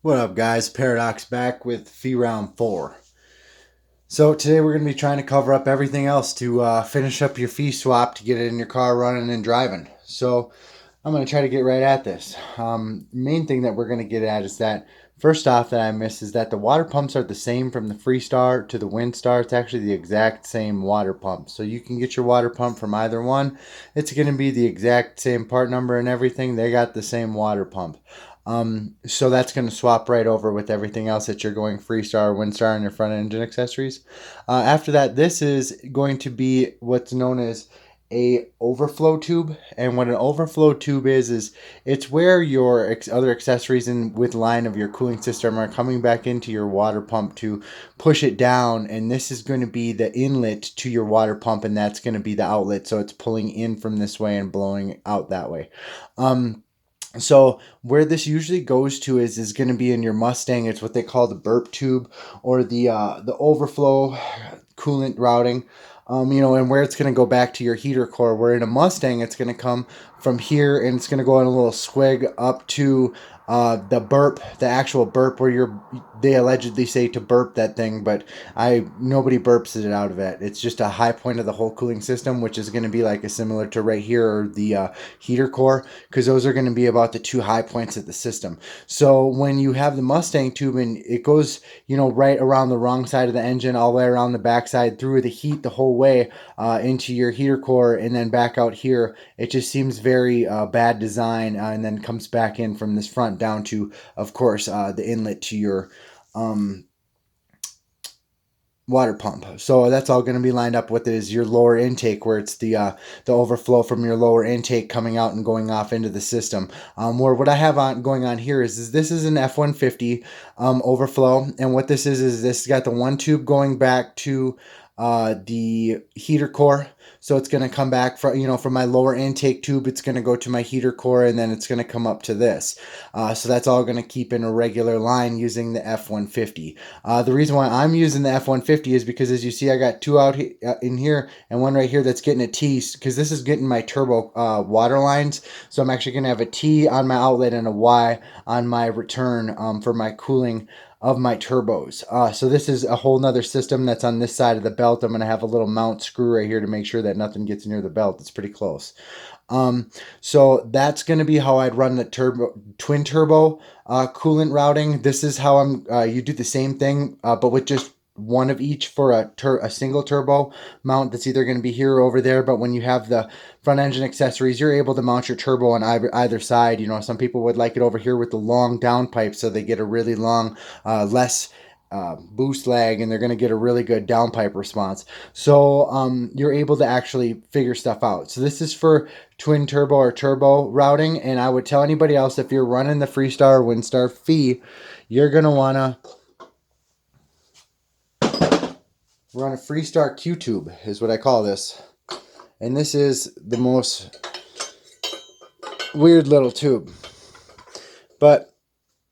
What up, guys? Paradox back with FEA round 4. So today we're going to be trying to cover up everything else to finish up your FEA swap to get it in your car running and driving. So I'm going to try to get right at this. Main thing that we're going to get at is that first off that I missed is that the water pumps are the same from the Freestar to the Windstar. It's actually the exact same water pump. So you can get your water pump from either one. It's going to be the exact same part number and everything. They got the same water pump. So that's going to swap right over with everything else that you're going Freestar, Windstar, and your front engine accessories. After that, this is going to be what's known as a overflow tube. And what an overflow tube is it's where your other accessories in with line of your cooling system are coming back into your water pump to push it down, and this is going to be the inlet to your water pump, and that's going to be the outlet, so it's pulling in from this way and blowing out that way. So where this usually goes to is going to be in your Mustang. It's what they call the burp tube, or the overflow coolant routing. And where it's going to go back to your heater core. Where in a Mustang, it's going to come from here and it's going to go on a little swig up to the actual burp where they allegedly say to burp that thing, but nobody burps it out of it. It's just a high point of the whole cooling system, which is going to be like a similar to right here, or the heater core, because those are going to be about the two high points of the system. So when you have the Mustang tube and it goes, right around the wrong side of the engine, all the way around the backside through the heat the whole way into your heater core and then back out here, it just seems very bad design, and then comes back in from this front down to, of course, the inlet to your water pump. So that's all going to be lined up with is your lower intake, where it's the overflow from your lower intake coming out and going off into the system. Where what I have going on here is this is an F-150 overflow, and what this is this got the one tube going back to the heater core. So it's going to come back from my lower intake tube. It's going to go to my heater core, and then it's going to come up to this. So that's all going to keep in a regular line using the F-150. The reason why I'm using the F-150 is because, as you see, I got two out in here and one right here that's getting a T, because this is getting my turbo water lines. So I'm actually going to have a T on my outlet and a Y on my return for my cooling of my turbos. So this is a whole nother system that's on this side of the belt. I'm going to have a little mount screw right here to make sure that nothing gets near the belt. It's pretty close. So that's going to be how I'd run the twin turbo coolant routing. This is how you do the same thing, but with just one of each for a single turbo mount that's either going to be here or over there. But when you have the front engine accessories, you're able to mount your turbo on either side. Some people would like it over here with the long downpipe, so they get a really long, less boost lag, and they're going to get a really good downpipe response. So you're able to actually figure stuff out. So this is for twin turbo or turbo routing, and I would tell anybody else, if you're running the Freestar Windstar FEA, you're going to want to run a Freestar Q tube, is what I call this. And this is the most weird little tube. But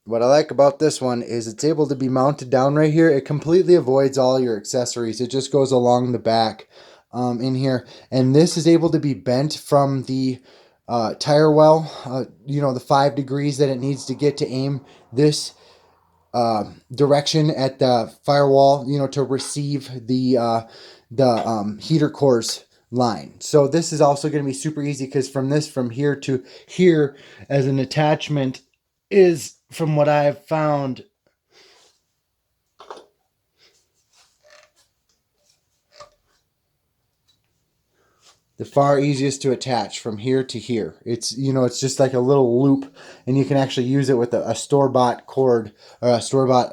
what I like about this one is it's able to be mounted down right here. It completely avoids all your accessories. It just goes along the back in here. And this is able to be bent from the tire well, the 5 degrees that it needs to get to aim this direction at the firewall, to receive the heater cores line. So this is also going to be super easy, because from here to here as an attachment is, from what I have found, the far easiest to attach from here to here. It's just like a little loop, and you can actually use it with a store-bought cord, or a store-bought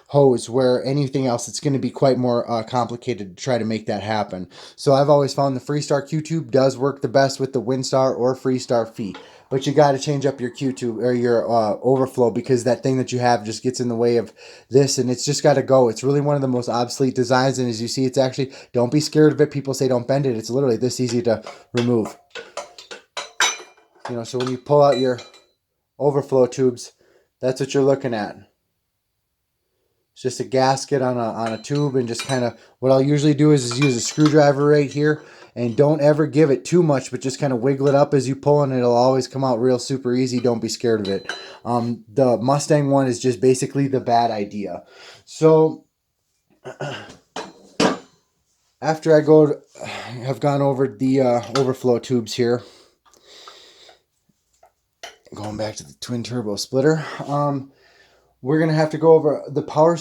hose, where anything else, it's going to be quite more complicated to try to make that happen. So I've always found the Freestar Q-tube does work the best with the Windstar or Freestar FEA. But you got to change up your Q-tube or your overflow, because that thing that you have just gets in the way of this, and it's just got to go. It's really one of the most obsolete designs, and as you see, it's actually, don't be scared of it. People say don't bend it. It's literally this easy to remove. So when you pull out your overflow tubes, that's what you're looking at. It's just a gasket on a tube, and just kind of, what I'll usually do is use a screwdriver right here, and don't ever give it too much, but just kind of wiggle it up as you pull, and it'll always come out real super easy. Don't be scared of it. The Mustang one is just basically the bad idea. So after have gone over the overflow tubes here, going back to the twin turbo splitter, we're going to have to go over the power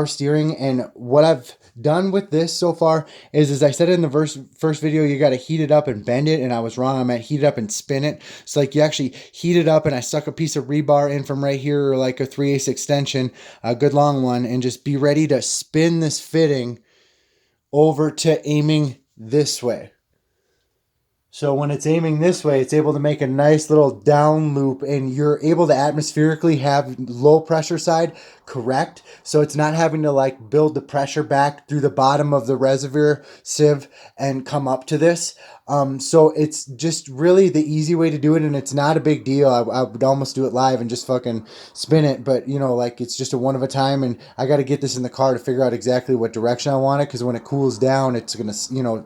steering. And what I've done with this so far is, as I said in the first video, you got to heat it up and bend it. And I was wrong. I meant heat it up and spin it. So like you actually heat it up, and I stuck a piece of rebar in from right here, or like a 3/8 extension, a good long one, and just be ready to spin this fitting over to aiming this way. So when it's aiming this way, it's able to make a nice little down loop, and you're able to atmospherically have low pressure side correct. So it's not having to like build the pressure back through the bottom of the reservoir sieve and come up to this. So it's just really the easy way to do it, and it's not a big deal. I would almost do it live and just fucking spin it, but you know, like it's just a one of a time, and I got to get this in the car to figure out exactly what direction I want it, because when it cools down, it's going to, you know,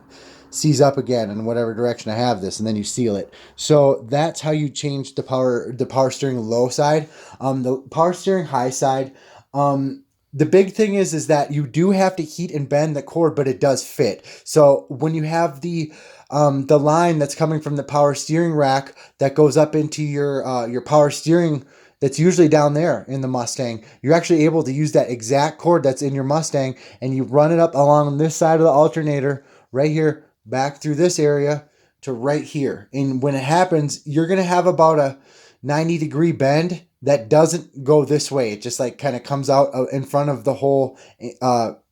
seize up again in whatever direction I have this, and then you seal it. So that's how you change the power steering low side. The power steering high side, the big thing is that you do have to heat and bend the cord, but it does fit. So when you have the line that's coming from the power steering rack that goes up into your power steering, that's usually down there in the Mustang, you're actually able to use that exact cord that's in your Mustang, and you run it up along this side of the alternator right here, back through this area to right here. And when it happens, you're going to have about a 90-degree bend that doesn't go this way. It just like kind of comes out in front of the whole belt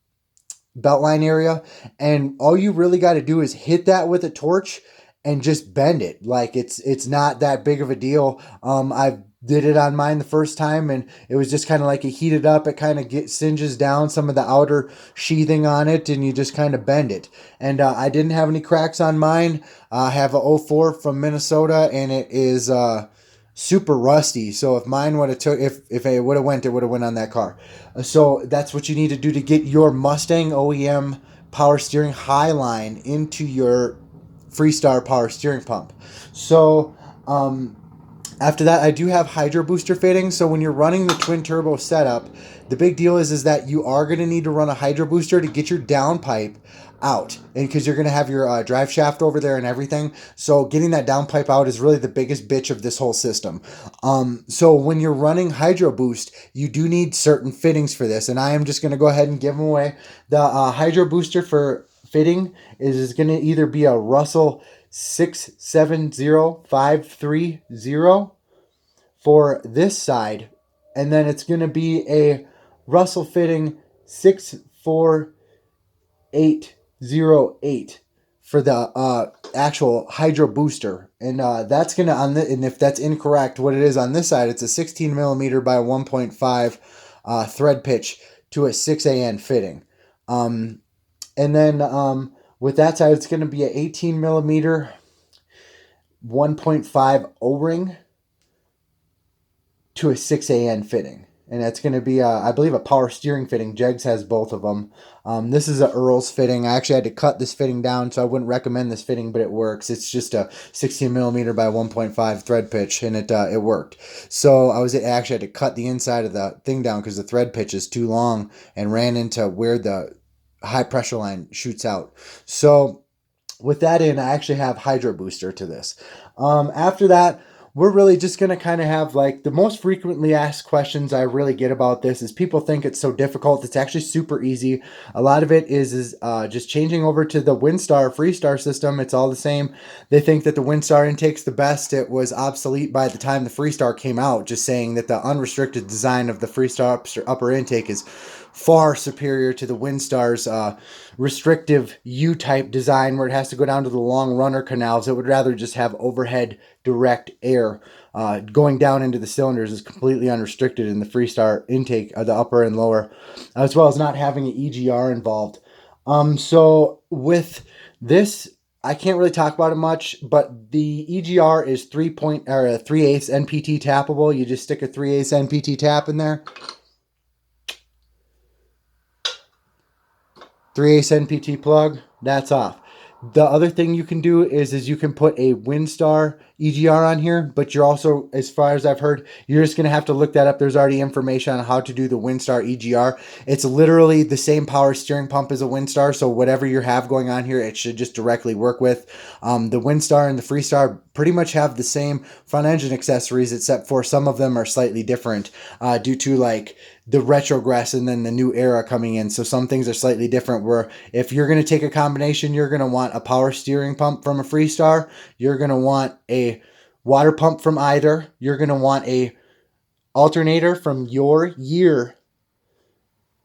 line area. And all you really got to do is hit that with a torch and just bend it. Like it's not that big of a deal. I've did it on mine the first time, and it was just kind of like, it heated up, it kind of singes down some of the outer sheathing on it, and you just kind of bend it. And I didn't have any cracks on mine. I have a 04 from Minnesota, and it is super rusty. So if mine would have if it would have went, it would have went on that car. So that's what you need to do to get your Mustang OEM power steering high line into your Freestar power steering pump. So after that, I do have hydrobooster fittings. So when you're running the twin turbo setup, the big deal is that you are going to need to run a hydrobooster to get your downpipe out, and because you're going to have your drive shaft over there and everything. So getting that downpipe out is really the biggest bitch of this whole system. So when you're running hydroboost, you do need certain fittings for this, and I am just going to go ahead and give them away. The hydrobooster for fitting is going to either be a Russel 670530 for this side, and then it's going to be a Russel fitting 64808 for the actual hydro booster. And that's going to, and if that's incorrect, what it is on this side, it's a 16 millimeter by 1.5 thread pitch to a 6AN fitting. And then with that side, it's going to be an 18 millimeter 1.5 O-ring to a 6AN fitting. And that's going to be, I believe, a power steering fitting. Jegs has both of them. This is a Earl's fitting. I actually had to cut this fitting down, so I wouldn't recommend this fitting, but it works. It's just a 16 millimeter by 1.5 thread pitch, and it worked. So I actually had to cut the inside of the thing down because the thread pitch is too long and ran into where the high pressure line shoots out. So with that in, I actually have hydro booster to this. After that, we're really just going to kind of have like the most frequently asked questions I really get about this is people think it's so difficult. It's actually super easy. A lot of it is just changing over to the Windstar Freestar system. It's all the same. They think that the Windstar intake's the best. It was obsolete by the time the Freestar came out, just saying that the unrestricted design of the Freestar upper intake is far superior to the Windstar's restrictive U-type design where it has to go down to the long runner canals. It would rather just have overhead direct air going down into the cylinders is completely unrestricted in the Freestar intake, the upper and lower, as well as not having an EGR involved. So with this, I can't really talk about it much, but the EGR is 3/8 NPT tappable. You just stick a 3/8 NPT tap in there. 3/8 NPT plug, that's off. The other thing you can do is you can put a Windstar EGR on here, but you're also, as far as I've heard, you're just going to have to look that up. There's already information on how to do the Windstar EGR. It's literally the same power steering pump as a Windstar, so whatever you have going on here, it should just directly work with. The Windstar and the Freestar pretty much have the same front engine accessories, except for some of them are slightly different due to like the retrogress and then the new era coming in. So some things are slightly different, where if you're going to take a combination, you're going to want a power steering pump from a Freestar. You're going to want a water pump from either. You're going to want a alternator from your year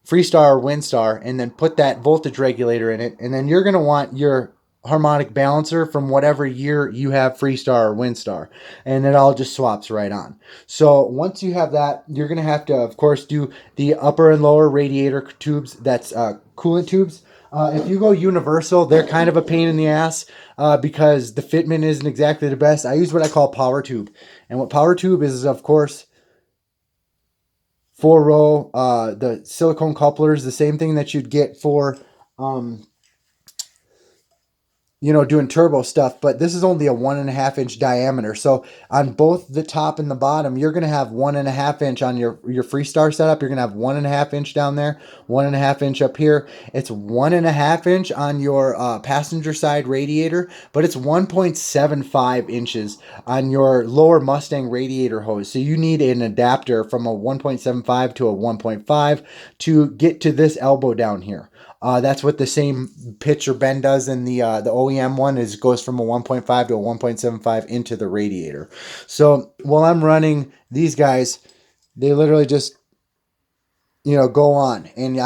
Freestar or Windstar, and then put that voltage regulator in it. And then you're going to want your harmonic balancer from whatever year you have Freestar or Windstar, and it all just swaps right on. So once you have that, you're going to have to, of course, do the upper and lower radiator tubes. That's coolant tubes. If you go universal, they're kind of a pain in the ass because the fitment isn't exactly the best. I use what I call power tube, and what power tube is of course, 4-row, the silicone couplers, the same thing that you'd get for doing turbo stuff, but this is only a 1.5-inch diameter. So on both the top and the bottom, you're going to have 1.5-inch on your Freestar setup. You're going to have 1.5-inch down there, 1.5-inch up here. It's 1.5-inch on your passenger side radiator, but it's 1.75 inches on your lower Mustang radiator hose. So you need an adapter from a 1.75 to a 1.5 to get to this elbow down here. That's what the same pitch or bend does in the OEM one, is goes from a 1.5 to a 1.75 into the radiator. So while I'm running these guys, they literally just go on, and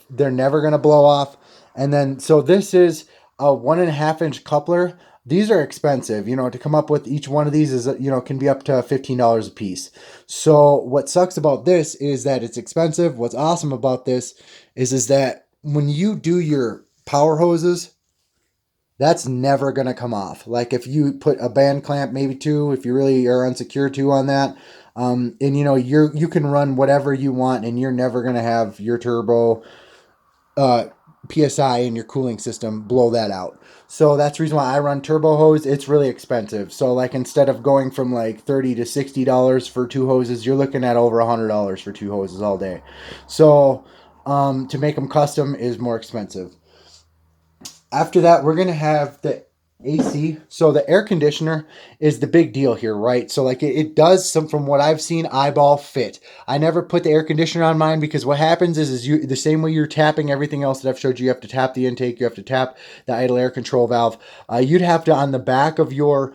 they're never going to blow off. And then so this is a 1.5-inch coupler. These are expensive, to come up with each one of these is, can be up to $15 a piece. So what sucks about this is that it's expensive. What's awesome about this is that when you do your power hoses, that's never going to come off. Like if you put a band clamp, maybe two, if you really are unsecure too on that, and you can run whatever you want, and you're never going to have your turbo PSI in your cooling system blow that out. So that's the reason why I run turbo hose. It's really expensive. So like instead of going from like $30 to $60 for two hoses, you're looking at over $100 for two hoses all day. So to make them custom is more expensive. After that, we're going to have the AC. So the air conditioner is the big deal here, right? So like it does some, from what I've seen, eyeball fit. I never put the air conditioner on mine because what happens is you, the same way you're tapping everything else that I've showed you, you have to tap the intake, you have to tap the idle air control valve. You'd have to, on the back of your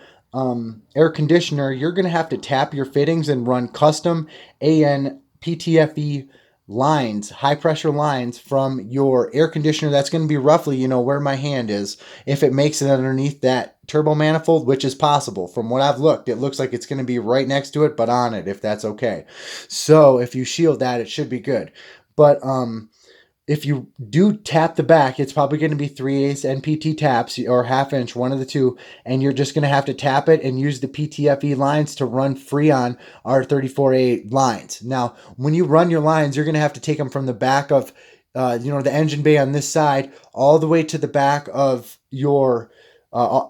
air conditioner, you're going to have to tap your fittings and run custom AN PTFE lines, high pressure lines from your air conditioner. That's going to be roughly, where my hand is. If it makes it underneath that turbo manifold, which is possible. From what I've looked, it looks like it's going to be right next to it, but on it, if that's okay. So if you shield that, it should be good. But if you do tap the back, it's probably going to be 3/8 NPT taps or 1/2 inch, one of the two, and you're just going to have to tap it and use the PTFE lines to run Freon R34A lines. Now, when you run your lines, you're going to have to take them from the back of the engine bay on this side all the way to the back of your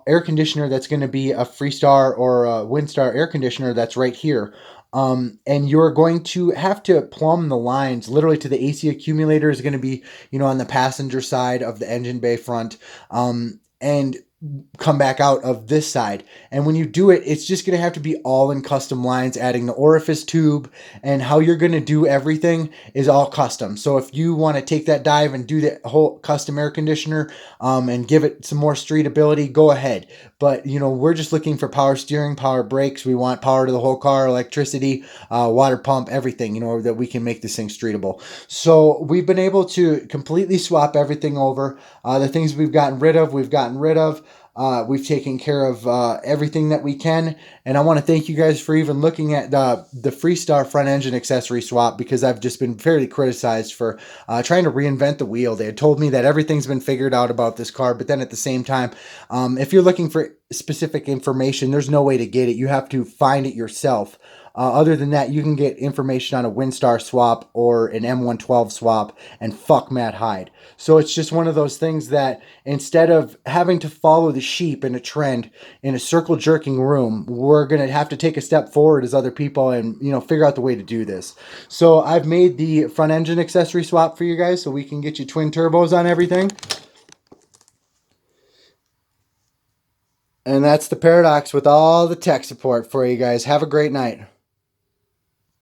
air conditioner. That's going to be a Freestar or a Windstar air conditioner that's right here. And you're going to have to plumb the lines literally to the AC accumulator is going to be, on the passenger side of the engine bay front, and come back out of this side. And when you do it, it's just going to have to be all in custom lines, adding the orifice tube, and how you're going to do everything is all custom. So if you want to take that dive and do the whole custom air conditioner, and give it some more street ability, go ahead. But, we're just looking for power steering, power brakes. We want power to the whole car, electricity, water pump, everything, that we can make this thing streetable. So we've been able to completely swap everything over. The things we've gotten rid of, we've gotten rid of. We've taken care of everything that we can, and I want to thank you guys for even looking at the Freestar front engine accessory swap, because I've just been fairly criticized for trying to reinvent the wheel. They had told me that everything's been figured out about this car, but then at the same time, if you're looking for specific information, there's no way to get it. You have to find it yourself. Other than that, you can get information on a Windstar swap or an M112 swap and fuck Matt Hyde. So it's just one of those things that instead of having to follow the sheep in a trend in a circle jerking room, we're going to have to take a step forward as other people and, you know, figure out the way to do this. So I've made the front engine accessory swap for you guys so we can get you twin turbos on everything. And that's the Paradox with all the tech support for you guys. Have a great night.